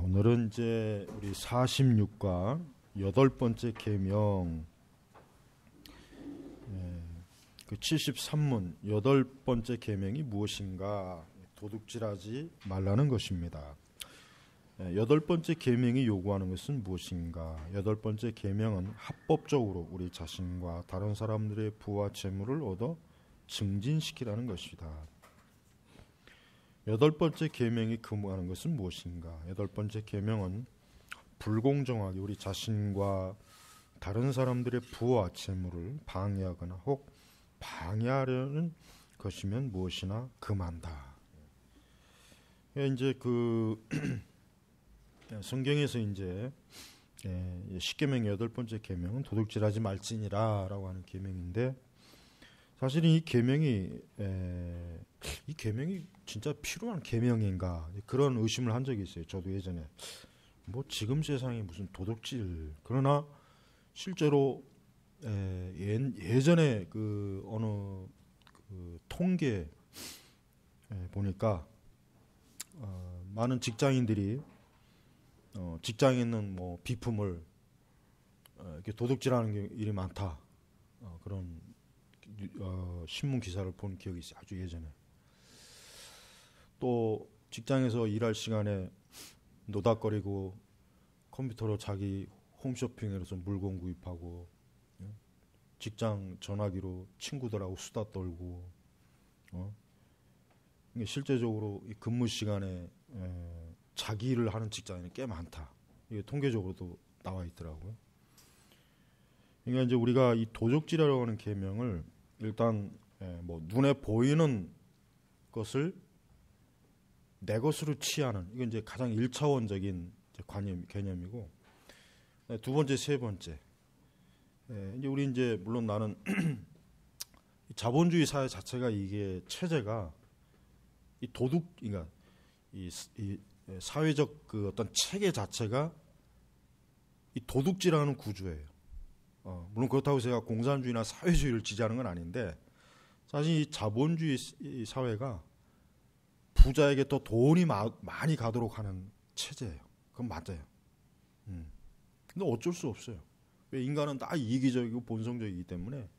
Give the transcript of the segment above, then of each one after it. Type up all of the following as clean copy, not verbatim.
오늘은 이제 우리 46과 8번째 계명, 그 73문 8번째 계명이 무엇인가? 도둑질하지 말라는 것입니다. 8번째 계명이 요구하는 것은 무엇인가? 8번째 계명은 합법적으로 우리 자신과 다른 사람들의 부와 재물을 얻어 증진시키라는 것이다. 8번째 계명이 금하는 것은 무엇인가? 8번째 계명은 불공정하게 우리 자신과 다른 사람들의 부와 재물을 방해하거나 혹 방해하려는 것이면 무엇이나 금한다. 이제 그 성경에서 이제 10계명 8번째 계명은 도둑질하지 말지니라라고 하는 계명인데, 사실 이 계명이 진짜 필요한 계명인가 그런 의심을 한 적이 있어요. 저도 예전에 뭐 지금 세상에 무슨 도둑질, 그러나 실제로 예전에 그 어느 그 통계 보니까 많은 직장인들이 직장에 있는 뭐 비품을 이렇게 도둑질하는 일이 많다, 그런 신문 기사를 본 기억이 있어요. 아주 예전에. 또 직장에서 일할 시간에 노닥거리고 컴퓨터로 자기 홈쇼핑에서 물건 구입하고, 직장 전화기로 친구들하고 수다 떨고, 실제적으로 이 근무 시간에 자기 일을 하는 직장인이 꽤 많다. 이게 통계적으로도 나와 있더라고요. 그러니까 이제 우리가 이 도둑질이라고 하는 계명을 일단 뭐 눈에 보이는 것을 내 것으로 취하는, 이건 이제 가장 1차원적인 개념이고, 두 번째, 세 번째, 이제 우리 이제 물론 나는 자본주의 사회 자체가, 이게 체제가 이 그러니까 이 사회적 그 어떤 체계 자체가 이 도둑질하는 구조예요. 물론 그렇다고 제가 공산주의나 사회주의를 지지하는 건 아닌데, 사실 이 자본주의 사회가 부자에게 더 돈이 많이 가도록 하는 체제예요. 그건 맞아요. 근데 어쩔 수 없어요. 왜? 인간은 다 이기적이고 본성적이기 때문에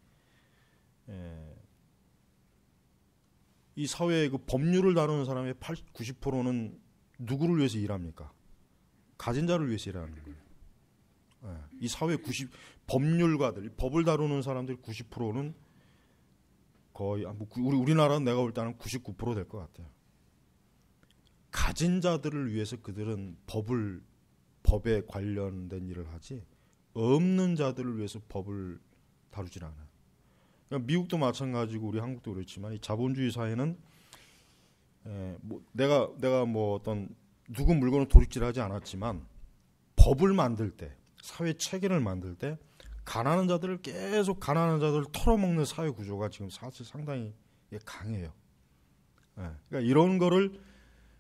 이 사회의 그 법률을 다루는 사람의 90%는 누구를 위해서 일합니까? 가진 자를 위해서 일하는 거예요. 이 사회 법률가들, 법을 다루는 사람들 90%는 거의 우리나라는 내가 볼 때는 99% 될 것 같아요. 가진 자들을 위해서 그들은 법에 관련된 일을 하지, 없는 자들을 위해서 법을 다루질 않아요. 그러니까 미국도 마찬가지고 우리 한국도 그렇지만, 이 자본주의 사회는 뭐 내가 뭐 어떤 누구 물건을 도둑질하지 않았지만, 법을 만들 때, 사회 체계를 만들 때 가난한 자들을 털어먹는 사회 구조가 지금 사실 상당히 강해요. 그러니까 이런 거를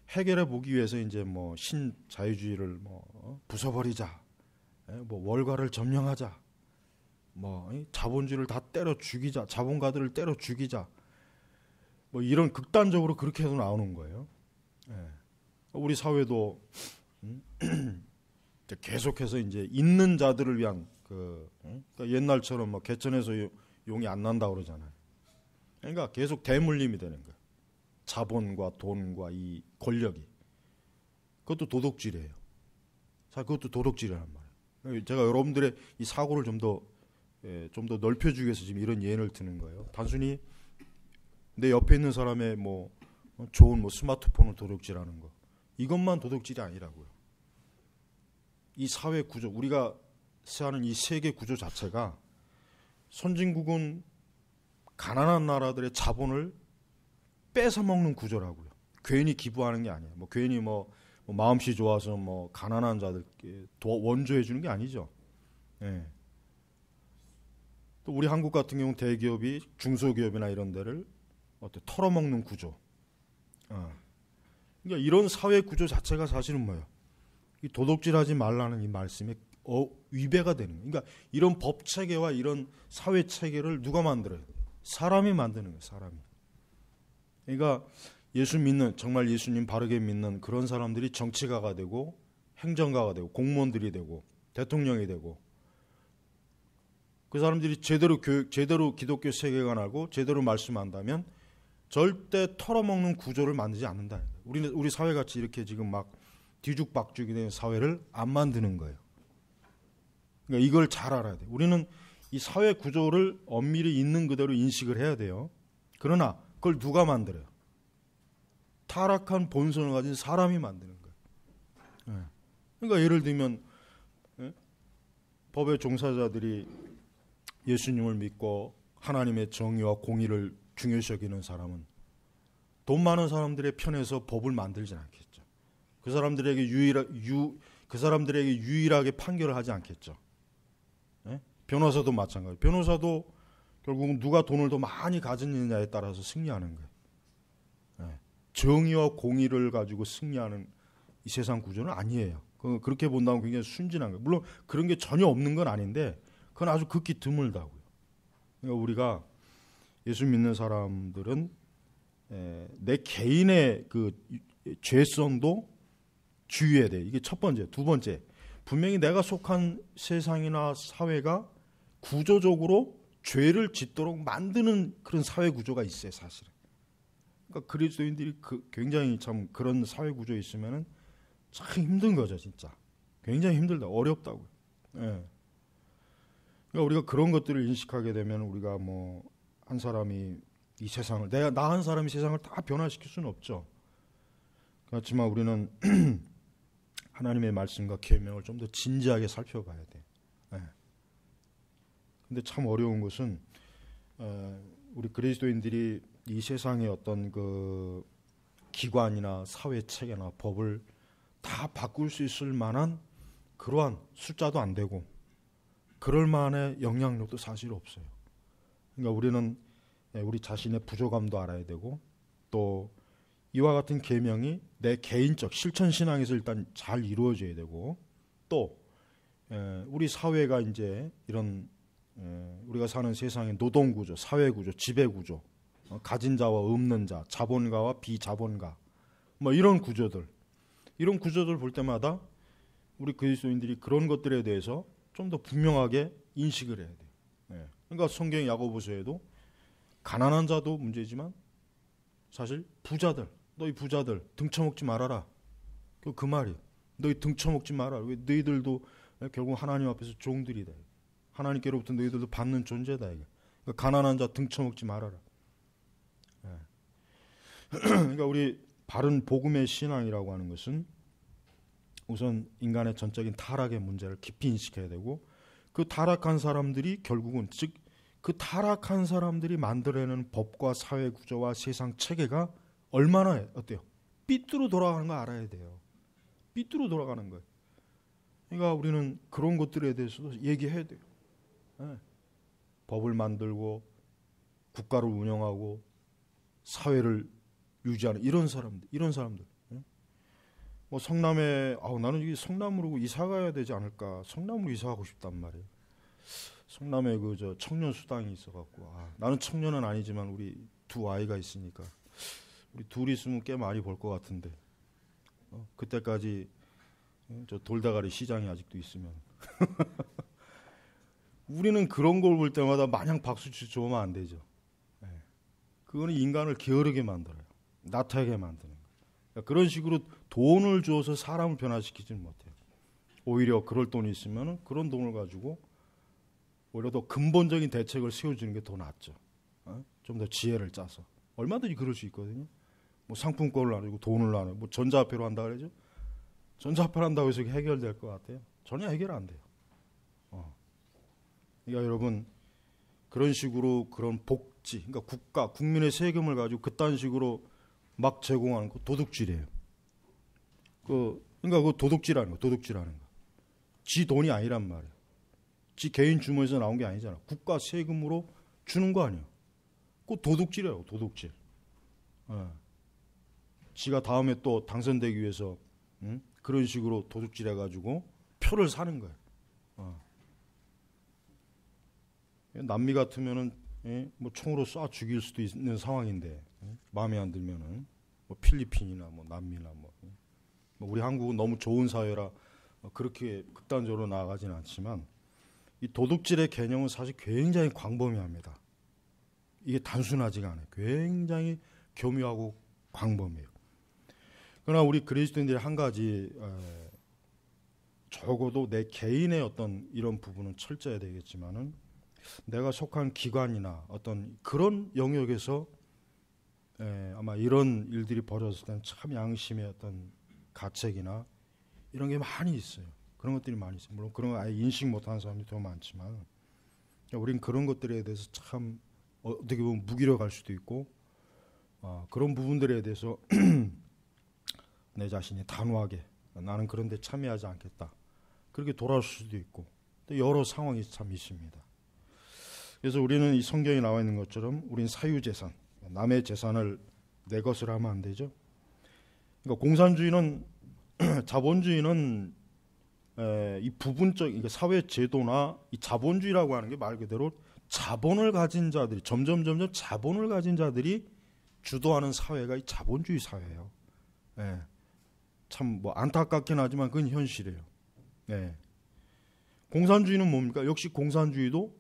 해결해 보기 위해서 이제 뭐 신자유주의를 뭐 부숴버리자, 뭐 월가를 점령하자, 뭐 자본주의를 다 때려 죽이자, 자본가들을 때려 죽이자, 뭐 이런 극단적으로 그렇게 해서 나오는 거예요. 우리 사회도 계속해서 이제 있는 자들을 위한 그러니까 옛날처럼 뭐 개천에서 용이 안 난다 그러잖아요. 그러니까 계속 대물림이 되는 거예요. 자본과 돈과 이 권력이. 그것도 도둑질이에요. 자, 그것도 도둑질이란 말이에요. 제가 여러분들의 이 사고를 좀 더 넓혀주기 위해서 지금 이런 예를 드는 거예요. 단순히 내 옆에 있는 사람의 뭐 좋은 뭐 스마트폰을 도둑질하는 거, 이것만 도둑질이 아니라고요. 이 사회 구조, 우리가 사는 이 세계 구조 자체가, 선진국은 가난한 나라들의 자본을 뺏어 먹는 구조라고요. 괜히 기부하는 게 아니에요. 뭐 괜히 뭐 마음씨 좋아서 뭐 가난한 자들께 원조해 주는 게 아니죠. 또 우리 한국 같은 경우 대기업이 중소기업이나 이런 데를 털어먹는 구조. 그러니까 이런 사회 구조 자체가 사실은 뭐예요? 이 도둑질하지 말라는 이 말씀에 위배가 되는 거예요. 그러니까 이런 법 체계와 이런 사회 체계를 누가 만들어요? 사람이 만드는 거예요. 사람이. 그러니까 예수 믿는, 정말 예수님 바르게 믿는 그런 사람들이 정치가가 되고 행정가가 되고 공무원들이 되고 대통령이 되고 그 사람들이 제대로 제대로 기독교 세계관 알고 제대로 말씀한다면 절대 털어먹는 구조를 만들지 않는다. 우리 사회같이 이렇게 지금 막 뒤죽박죽이 된 사회를 안 만드는 거예요. 그러니까 이걸 잘 알아야 돼요. 우리는 이 사회 구조를 엄밀히 있는 그대로 인식을 해야 돼요. 그러나 그걸 누가 만들어요? 타락한 본성을 가진 사람이 만드는 거예요. 그러니까 예를 들면 법의 종사자들이 예수님을 믿고 하나님의 정의와 공의를 중요시 여기는 사람은 돈 많은 사람들의 편에서 법을 만들지 않겠죠. 그 사람들에게 유일하게 판결을 하지 않겠죠. 변호사도 마찬가지. 변호사도 결국은 누가 돈을 더 많이 가졌느냐에 따라서 승리하는 거예요. 정의와 공의를 가지고 승리하는 이 세상 구조는 아니에요. 그렇게 본다면 굉장히 순진한 거예요. 물론 그런 게 전혀 없는 건 아닌데 그건 아주 극히 드물다고요. 그러니까 우리가 예수 믿는 사람들은 내 개인의 그 죄성도 주의해야 돼요. 이게 첫 번째. 두 번째, 분명히 내가 속한 세상이나 사회가 구조적으로 죄를 짓도록 만드는 그런 사회 구조가 있어요, 사실은. 그러니까 그리스도인들이 굉장히 참 그런 사회 구조에 있으면은 참 힘든 거죠, 진짜. 굉장히 힘들다, 어렵다고요. 예. 그러니까 우리가 그런 것들을 인식하게 되면 우리가 뭐 한 사람이 이 세상을 나 한 사람이 세상을 다 변화시킬 수는 없죠. 그렇지만 우리는 하나님의 말씀과 계명을 좀 더 진지하게 살펴봐야 돼. 근데 참 어려운 것은 우리 그리스도인들이 이 세상의 어떤 그 기관이나 사회 체계나 법을 다 바꿀 수 있을 만한 그러한 숫자도 안 되고 그럴 만한 영향력도 사실 없어요. 그러니까 우리는 우리 자신의 부족함도 알아야 되고 또 이와 같은 계명이 내 개인적 실천 신앙에서 일단 잘 이루어져야 되고 또 우리 사회가 이제 이런 우리가 사는 세상의 노동 구조, 사회 구조, 지배 구조, 가진 자와 없는 자, 자본가와 비자본가 뭐 이런 구조들 볼 때마다 우리 그리스도인들이 그런 것들에 대해서 좀 더 분명하게 인식을 해야 돼요. 그러니까 성경 야고보서에도 가난한 자도 문제지만 사실 부자들, 너희 부자들 등쳐먹지 말아라. 그 말이에요. 너희 등쳐먹지 마라. 왜 너희들도 결국 하나님 앞에서 종들이다. 하나님께로부터 너희들도 받는 존재다. 그러니까 가난한 자 등쳐먹지 말아라. 그러니까 우리 바른 복음의 신앙이라고 하는 것은 우선 인간의 전적인 타락의 문제를 깊이 인식해야 되고 그 타락한 사람들이 결국은 즉 그 타락한 사람들이 만들어내는 법과 사회 구조와 세상 체계가 얼마나 어때요? 삐뚤어 돌아가는 거 알아야 돼요. 삐뚤어 돌아가는 거예요. 그러니까 우리는 그런 것들에 대해서도 얘기해야 돼요. 법을 만들고 국가를 운영하고 사회를 유지하는 이런 사람들. 뭐 성남에 나는 여기 성남으로 이사 가야 되지 않을까? 성남으로 이사 가고 싶단 말이에요. 성남에 그 청년 수당이 있어갖고 나는 청년은 아니지만 우리 두 아이가 있으니까 우리 둘이 있으면 꽤 많이 벌 것 같은데 그때까지 저 돌다가리 시장이 아직도 있으면 우리는 그런 걸 볼 때마다 마냥 박수치 좋으면 안 되죠. 그거는 인간을 게으르게 만들어요. 나태하게 만드는 거예요. 그러니까 그런 식으로 돈을 줘서 사람을 변화시키지는 못해요. 오히려 그럴 돈이 있으면 그런 돈을 가지고 오히려 더 근본적인 대책을 세워주는 게 더 낫죠. 좀 더 지혜를 짜서. 얼마든지 그럴 수 있거든요. 뭐 상품권을 나누고 돈을 나누고 뭐 전자화폐로 한다 그러죠. 전자화폐로 한다고 해서 해결될 것 같아요. 전혀 해결 안 돼요. 그러니까 여러분 그런 식으로 그런 복지, 그러니까 국가, 국민의 세금을 가지고 그딴 식으로 막 제공하는 거 도둑질이에요. 그러니까 그 도둑질하는 거. 지 돈이 아니란 말이에요. 지 개인 주머니에서 나온 게 아니잖아. 국가 세금으로 주는 거 아니에요. 그거 도둑질이에요, 도둑질. 지가 다음에 또 당선되기 위해서 그런 식으로 도둑질해가지고 표를 사는 거예요. 남미 같으면은 뭐 총으로 쏴 죽일 수도 있는 상황인데 마음에 안 들면은 뭐 필리핀이나 뭐 남미나 뭐 우리 한국은 너무 좋은 사회라 그렇게 극단적으로 나아가지는 않지만 이 도둑질의 개념은 사실 굉장히 광범위합니다. 이게 단순하지가 않아요. 굉장히 교묘하고 광범위해요. 그러나 우리 그리스도인들이 한 가지 적어도 내 개인의 어떤 이런 부분은 철저해야 되겠지만은 내가 속한 기관이나 어떤 그런 영역에서 아마 이런 일들이 벌어졌을 때는 참 양심의 어떤 가책이나 이런 게 많이 있어요. 그런 것들이 많이 있어요. 물론 그런 거 아예 인식 못하는 사람이 더 많지만 우리는 그런 것들에 대해서 참 어떻게 보면 무기력할 수도 있고 그런 부분들에 대해서 내 자신이 단호하게 나는 그런 데 참여하지 않겠다. 그렇게 돌아올 수도 있고 또 여러 상황이 참 있습니다. 그래서 우리는 이 성경에 나와 있는 것처럼 우린 사유재산, 남의 재산을 내 것으로 하면 안 되죠. 그러니까 공산주의는 자본주의는 이 부분적 그러니까 사회 제도나 이 자본주의라고 하는 게 말 그대로 자본을 가진 자들이 점점 자본을 가진 자들이 주도하는 사회가 이 자본주의 사회예요. 참 뭐 안타깝긴 하지만 그건 현실이에요. 공산주의는 뭡니까? 역시 공산주의도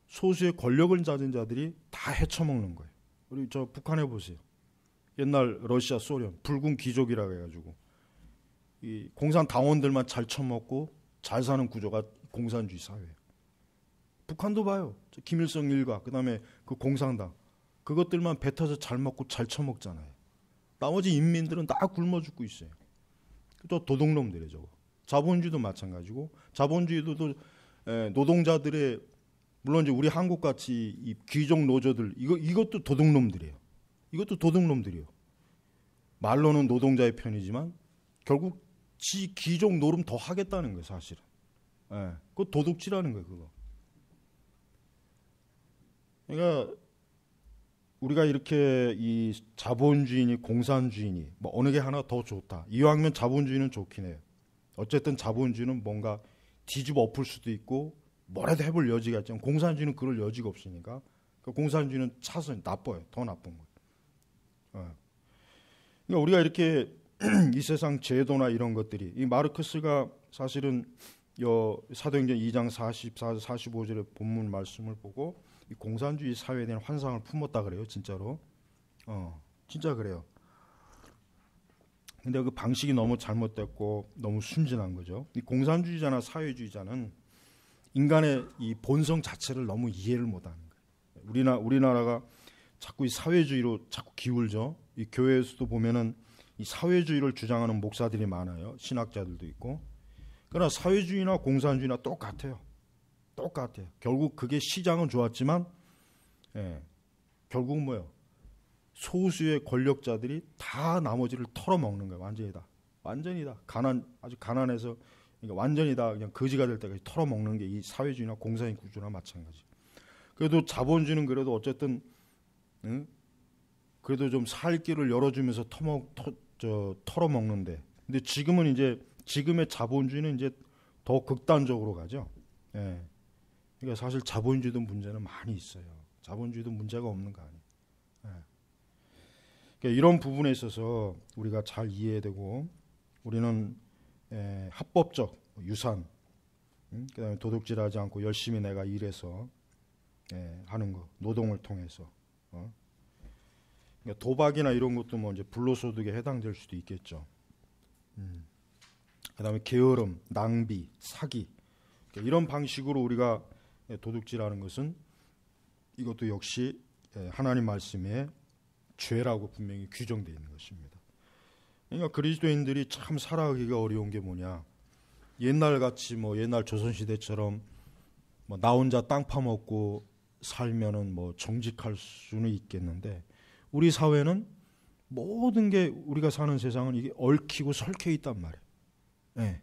소수의 권력을 가진 자들이 다 헤쳐먹는 거예요. 우리 저 북한에 보세요. 옛날 러시아, 소련 붉은 귀족이라고 해가지고 이 공산 당원들만 잘 처먹고 잘 사는 구조가 공산주의 사회예요. 북한도 봐요. 김일성 일가 그다음에 그 공산당 그것들만 뱉어서 잘 먹고 잘 처먹잖아요. 나머지 인민들은 다 굶어 죽고 있어요. 또 도둑놈들이에요. 저거. 자본주의도 마찬가지고 자본주의도 노동자들의 물론 이제 우리 한국 같이 이 귀족 노조들 이것도 도둑놈들이에요. 이것도 도둑놈들이에요. 말로는 노동자의 편이지만 결국 지 귀족 노름 더 하겠다는 거예요, 사실은. 그거 도둑질하는 거예요, 그거. 그러니까 우리가 이렇게 이 자본주의니 공산주의니 뭐 어느 게 하나 더 좋다. 이왕이면 자본주의는 좋긴 해요. 어쨌든 자본주의는 뭔가 뒤집어 엎을 수도 있고 뭐라도 해볼 여지가 있지만 공산주의는 그럴 여지가 없으니까 공산주의는 차선이 나빠요. 더 나쁜 거예요. 그러니까 우리가 이렇게 이 세상 제도나 이런 것들이 이 마르크스가 사실은 사도행전 2장 44, 45절의 본문 말씀을 보고 이 공산주의 사회에 대한 환상을 품었다 그래요. 진짜로. 진짜 그래요. 근데 그 방식이 너무 잘못됐고 너무 순진한 거죠. 이 공산주의자나 사회주의자는 인간의 이 본성 자체를 너무 이해를 못하는 거예요. 우리나라가 자꾸 이 사회주의로 자꾸 기울죠. 이 교회에서도 보면은 이 사회주의를 주장하는 목사들이 많아요. 신학자들도 있고. 그러나 사회주의나 공산주의나 똑같아요. 똑같아요. 결국 그게 시장은 좋았지만 결국 뭐예요? 소수의 권력자들이 다 나머지를 털어먹는 거예요. 완전히 다. 아주 가난해서 그러니까 완전히 다 그냥 거지가 될 때까지 털어먹는 게 이 사회주의나 공산주의 구조나 마찬가지. 그래도 자본주의는 그래도 어쨌든 그래도 좀 살 길을 열어주면서 털어먹는데, 근데 지금은 이제 지금의 자본주의는 이제 더 극단적으로 가죠. 그러니까 사실 자본주의도 문제는 많이 있어요. 자본주의도 문제가 없는 거 아니에요. 그러니까 이런 부분에 있어서 우리가 잘 이해해야 되고 우리는 합법적 유산, 그다음에 도둑질하지 않고 열심히 내가 일해서 하는 거, 노동을 통해서. 그러니까 도박이나 이런 것도 뭐 이제 불로소득에 해당될 수도 있겠죠. 그다음에 게으름, 낭비, 사기, 그러니까 이런 방식으로 우리가 도둑질하는 것은 이것도 역시 하나님 말씀에 죄라고 분명히 규정되어 있는 것입니다. 그러니까 그리스도인들이 참 살아가기가 어려운 게 뭐냐? 옛날같이 뭐 옛날 조선시대처럼 뭐 나 혼자 땅 파먹고 살면은 뭐 정직할 수는 있겠는데 우리 사회는 모든 게 우리가 사는 세상은 이게 얽히고 설켜 있단 말이에요.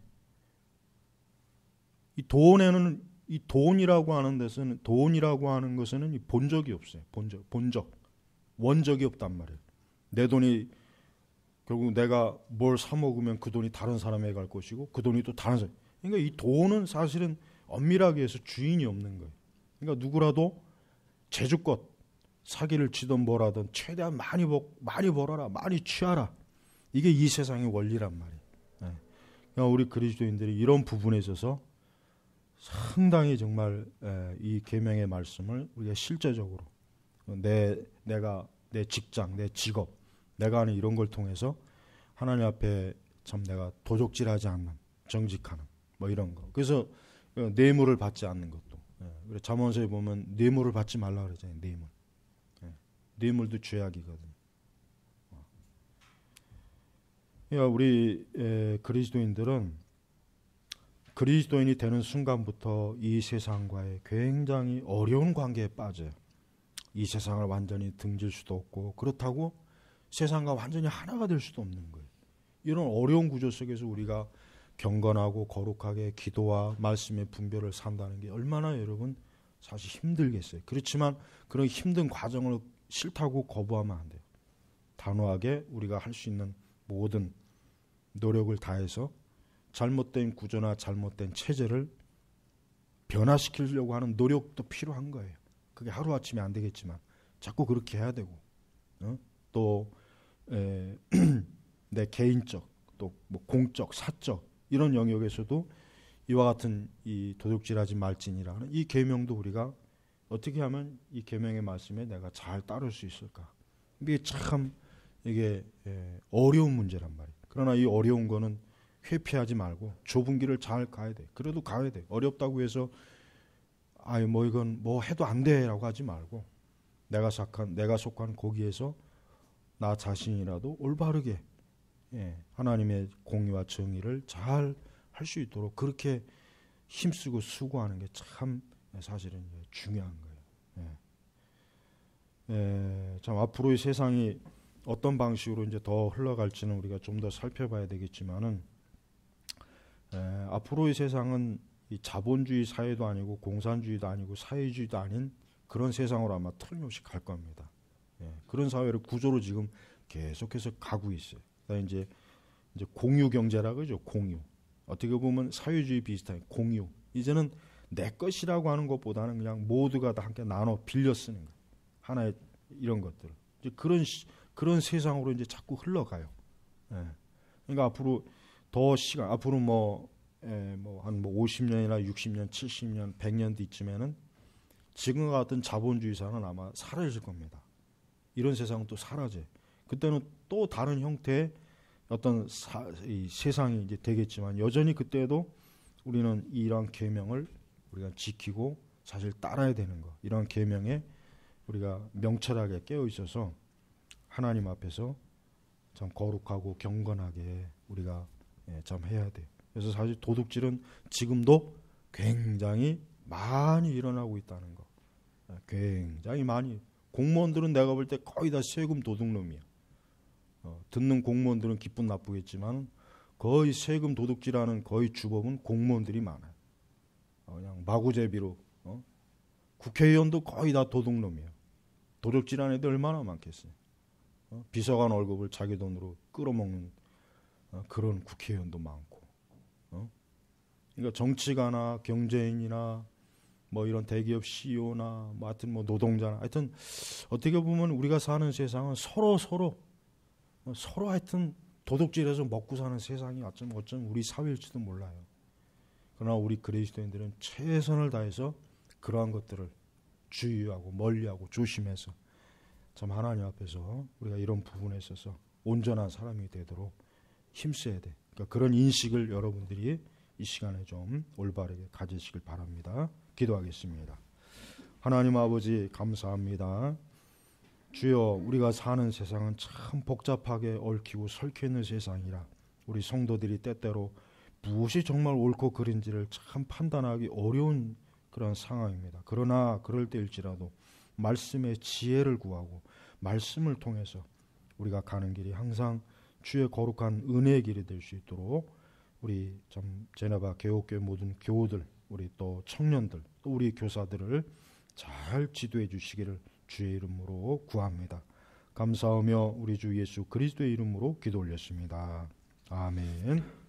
이 돈이라고 하는 데서는 돈이라고 하는 것에는 본적이 없어요. 원적이 없단 말이에요. 내 돈이 결국 내가 뭘 사 먹으면 그 돈이 다른 사람에게 갈 것이고 그 돈이 또 다른 사람. 그러니까 이 돈은 사실은 엄밀하게 해서 주인이 없는 거예요. 그러니까 누구라도 제주껏 사기를 치든 뭐라든 최대한 많이 벌어라, 많이 취하라. 이게 이 세상의 원리란 말이에요. 우리 그리스도인들이 이런 부분에 있어서 상당히 정말 이 계명의 말씀을 우리가 실제적으로 내가 내 직장, 내 직업, 내가 하는 이런 걸 통해서 하나님 앞에 참 내가 도적질하지 않는, 정직하는 뭐 이런 거. 그래서 뇌물을 받지 않는 것도. 그래 잠언서에 보면 뇌물을 받지 말라 그러잖아요. 뇌물. 뇌물도 죄악이거든요. 우리 그리스도인들은 그리스도인이 되는 순간부터 이 세상과의 굉장히 어려운 관계에 빠져요. 이 세상을 완전히 등질 수도 없고 그렇다고 세상과 완전히 하나가 될 수도 없는 거예요. 이런 어려운 구조 속에서 우리가 경건하고 거룩하게 기도와 말씀의 분별을 산다는 게 얼마나 여러분 사실 힘들겠어요. 그렇지만 그런 힘든 과정을 싫다고 거부하면 안 돼요. 단호하게 우리가 할 수 있는 모든 노력을 다해서 잘못된 구조나 잘못된 체제를 변화시키려고 하는 노력도 필요한 거예요. 그게 하루아침에 안 되겠지만 자꾸 그렇게 해야 되고 또 내 개인적 또 뭐 공적 사적 이런 영역에서도 이와 같은 이 도둑질하지 말지니라는 이 계명도 우리가 어떻게 하면 이 계명의 말씀에 내가 잘 따를 수 있을까? 이게 참 이게 어려운 문제란 말이에요. 그러나 이 어려운 거는 회피하지 말고 좁은 길을 잘 가야 돼. 그래도 가야 돼. 어렵다고 해서 뭐 이건 뭐 해도 안 돼라고 하지 말고 내가 속한 거기에서 나 자신이라도 올바르게 하나님의 공의와 정의를 잘 할 수 있도록 그렇게 힘쓰고 수고하는 게 참 사실은 중요한 거예요. 참 앞으로의 세상이 어떤 방식으로 이제 더 흘러갈지는 우리가 좀 더 살펴봐야 되겠지만은 앞으로의 세상은 이 자본주의 사회도 아니고 공산주의도 아니고 사회주의도 아닌 그런 세상으로 아마 틀림없이 갈 겁니다. 그런 사회를 구조로 지금 계속해서 가고 있어요. 이제 공유 경제라고 그러죠. 공유. 어떻게 보면 사회주의 비슷한 공유. 이제는 내 것이라고 하는 것보다는 그냥 모두가 다 함께 나눠 빌려 쓰는 거. 하나의 이런 것들. 이제 그런 세상으로 이제 자꾸 흘러가요. 그러니까 앞으로 앞으로 한 50년이나 60년, 70년, 100년 뒤쯤에는 지금과 같은 자본주의사는 아마 사라질 겁니다. 이런 세상은 또 사라져요. 그때는 또 다른 형태의 어떤 이 세상이 이제 되겠지만 여전히 그때도 우리는 이러한 계명을 우리가 지키고 사실 따라야 되는 거. 이러한 계명에 우리가 명철하게 깨어 있어서 하나님 앞에서 참 거룩하고 경건하게 우리가 참 해야 돼요. 그래서 사실 도둑질은 지금도 굉장히 많이 일어나고 있다는 거. 굉장히 많이. 공무원들은 내가 볼 때 거의 다 세금 도둑놈이야. 듣는 공무원들은 기분 나쁘겠지만 거의 세금 도둑질하는 거의 주범은 공무원들이 많아요. 그냥 마구제비로 국회의원도 거의 다 도둑놈이야. 도둑질하는 애들 얼마나 많겠어요. 비서관 월급을 자기 돈으로 끌어먹는 그런 국회의원도 많고. 그러니까 정치가나 경제인이나 뭐 이런 대기업 CEO나 뭐 하여튼 뭐 노동자나 하여튼 어떻게 보면 우리가 사는 세상은 서로 하여튼 도둑질해서 먹고 사는 세상이 어쩌면 우리 사회일지도 몰라요. 그러나 우리 그리스도인들은 최선을 다해서 그러한 것들을 주의하고 멀리하고 조심해서 참 하나님 앞에서 우리가 이런 부분에 있어서 온전한 사람이 되도록 힘써야 돼. 그러니까 그런 인식을 여러분들이 이 시간에 좀 올바르게 가지시길 바랍니다. 기도하겠습니다. 하나님 아버지 감사합니다. 주여 우리가 사는 세상은 참 복잡하게 얽히고 설켜있는 세상이라 우리 성도들이 때때로 무엇이 정말 옳고 그른지를 참 판단하기 어려운 그런 상황입니다. 그러나 그럴 때일지라도 말씀의 지혜를 구하고 말씀을 통해서 우리가 가는 길이 항상 주의 거룩한 은혜의 길이 될 수 있도록 우리 참 제네바 개옥교회 모든 교우들 우리 또 청년들 또 우리 교사들을 잘 지도해 주시기를 주의 이름으로 구합니다. 감사하며 우리 주 예수 그리스도의 이름으로 기도 올렸습니다. 아멘.